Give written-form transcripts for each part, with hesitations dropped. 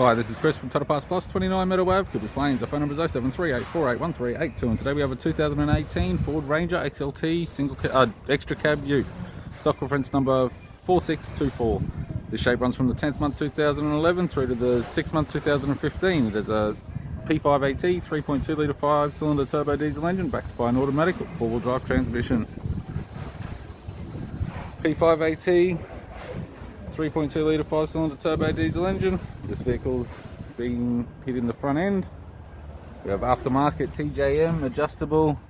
Hi, this is Chris from Total Parts Plus, 29 Meadow Ave, Coopers Plains. Our phone number is 0738481382, and today we have a 2018 Ford Ranger XLT extra cab ute. Stock reference number 4624. This shape runs from the 10th month 2011 through to the 6th month 2015. It has a P5AT 3.2 litre 5-cylinder turbo diesel engine backed by an automatic four-wheel drive transmission. P5AT 3.2 litre 5-cylinder turbo diesel engine. This vehicle's been hit in the front end. We have aftermarket TJM adjustable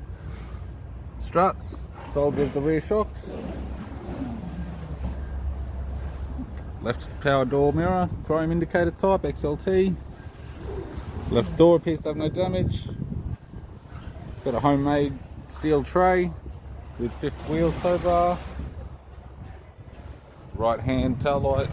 struts sold with the rear shocks. Left power door mirror, chrome indicator type, XLT. Left door appears to have no damage. It's got a homemade steel tray with fifth wheel tow bar. Right hand tail light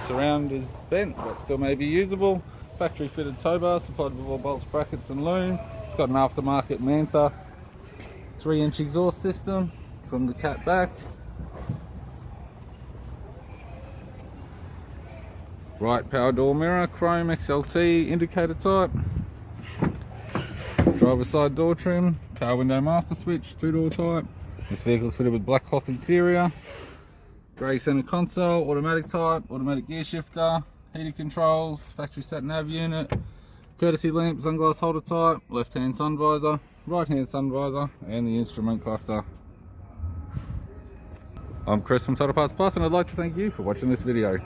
surround is bent but still may be usable. Factory fitted tow bar supplied with all bolts, brackets and loom. It's got an aftermarket Manta 3-inch exhaust system from the cat back. Right power door mirror, chrome XLT indicator type. Driver side door trim, power window master switch, 2-door type. This vehicle is fitted with black cloth interior, grey centre console, automatic type, automatic gear shifter, heated controls, factory sat nav unit, courtesy lamp, sunglass holder type, left hand sun visor, right hand sun visor, and the instrument cluster. I'm Chris from Total Parts Plus, and I'd like to thank you for watching this video.